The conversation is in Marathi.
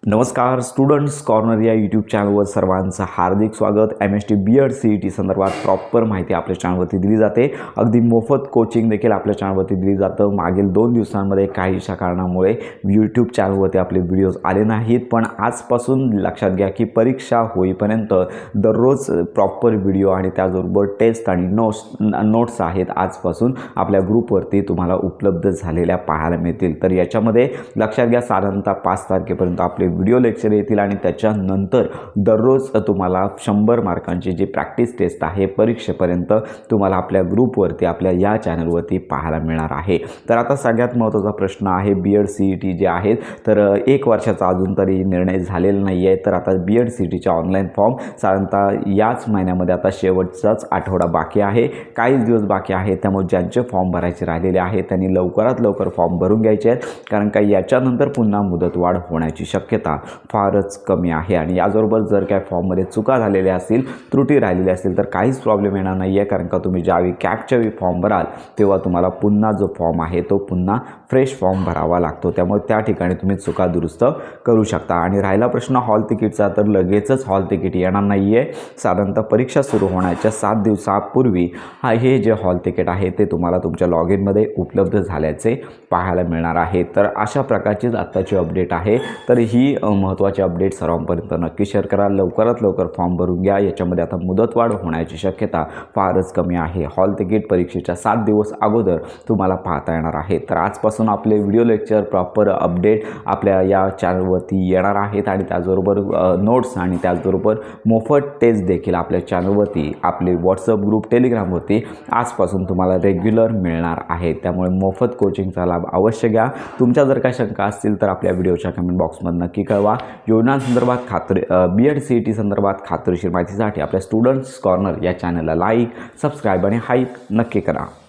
नमस्कार स्टुडंट्स कॉर्नर या यूट्यूब चॅनलवर सर्वांचं हार्दिक स्वागत। MST BEd CET संदर्भात प्रॉपर माहिती आपल्या चॅनलवरती दिली जाते। अगदी मोफत कोचिंग देखील आपल्या चॅनलवरती दिली जातं। मागील 2 दिवसांमध्ये काहीशा कारणामुळे यूट्यूब चॅनलवरती आपले व्हिडिओज आले नाहीत, पण आजपासून लक्षात घ्या की परीक्षा होईपर्यंत दररोज प्रॉपर व्हिडिओ आणि त्याचबरोबर टेस्ट आणि नोट्स आहेत आजपासून आपल्या ग्रुपवरती तुम्हाला उपलब्ध झालेल्या पाहायला मिळतील। तर याच्यामध्ये लक्षात घ्या साधारणतः 5 तारखेपर्यंत आपले व्हिडिओ लेक्चर येतील आणि त्याच्यानंतर दररोज तुम्हाला 100 मार्कांची जी प्रॅक्टिस टेस्ट आहे परीक्षेपर्यंत तुम्हाला आपल्या ग्रुपवरती आपल्या या चॅनलवरती पाहायला मिळणार आहे। तर आता सगळ्यात महत्त्वाचा प्रश्न आहे BEd CET जे आहेत तर 1 वर्षाचा अजून तरी निर्णय झालेला नाही आहे। तर आता BEd CETच्या ऑनलाईन फॉर्म साधारणतः याच महिन्यामध्ये आता शेवटचाच आठवडा बाकी आहे, काहीच दिवस बाकी आहे। त्यामुळे ज्यांचे फॉर्म भरायचे राहिलेले आहेत त्यांनी लवकरात लवकर फॉर्म भरून घ्यायचे आहेत, कारण का याच्यानंतर पुन्हा मुदतवाढ होण्याची शक्यता फारच कमी आहे। आणि याचबरोबर जर काय फॉर्ममध्ये चुका झालेल्या असतील, त्रुटी राहिलेल्या असतील तर काहीच प्रॉब्लेम येणार नाही आहे, कारण का तुम्ही ज्यावेळी कॅपच्या वेळी फॉर्म भराल तेव्हा तुम्हाला पुन्हा जो फॉर्म आहे तो पुन्हा फ्रेश फॉर्म भरावा लागतो। त्यामुळे त्या ठिकाणी तुम्ही चुका दुरुस्त करू शकता। आणि राहिला प्रश्न हॉल तिकीटचा, तर लगेचच हॉल तिकीट येणार नाही आहे। साधारणतः परीक्षा सुरू होण्याच्या 7 दिवसापूर्वी हे जे हॉल तिकीट आहे ते तुम्हाला तुमच्या लॉग इनमध्ये उपलब्ध झाल्याचे पाहायला मिळणार आहे। तर अशा प्रकारचीच आत्ताची अपडेट आहे। तर ही महत्त्वाची अपडेट सर्वांपर्यंत नक्की शेअर करा। लवकरात लवकर फॉर्म भरून घ्या। याच्यामध्ये आता मुदतवाढ होण्याची शक्यता फारच कमी आहे। हॉल तिकीट परीक्षेच्या 7 दिवस अगोदर तुम्हाला पाहता येणार आहे। तर आजपासून आपले व्हिडिओ लेक्चर प्रॉपर अपडेट आपल्या या चॅनलवरती येणार आहेत आणि त्याचबरोबर नोट्स आणि त्याचबरोबर मोफत टेस्ट देखील आपल्या चॅनलवरती आपले व्हॉट्सअप ग्रुप टेलिग्रामवरती आजपासून तुम्हाला रेग्युलर मिळणार आहे। त्यामुळे मोफत कोचिंगचा लाभ अवश्य घ्या। तुमच्या जर काही शंका असतील तर आपल्या व्हिडिओच्या कमेंट बॉक्समध्ये नक्की कळवा। योजनांसंदर्भात BEd CET संदर्भात खात्रीशीर माहितीसाठी आपल्या स्टुडंट्स कॉर्नर या चॅनलला लाईक, सबस्क्राईब आणि हाईप नक्की करा।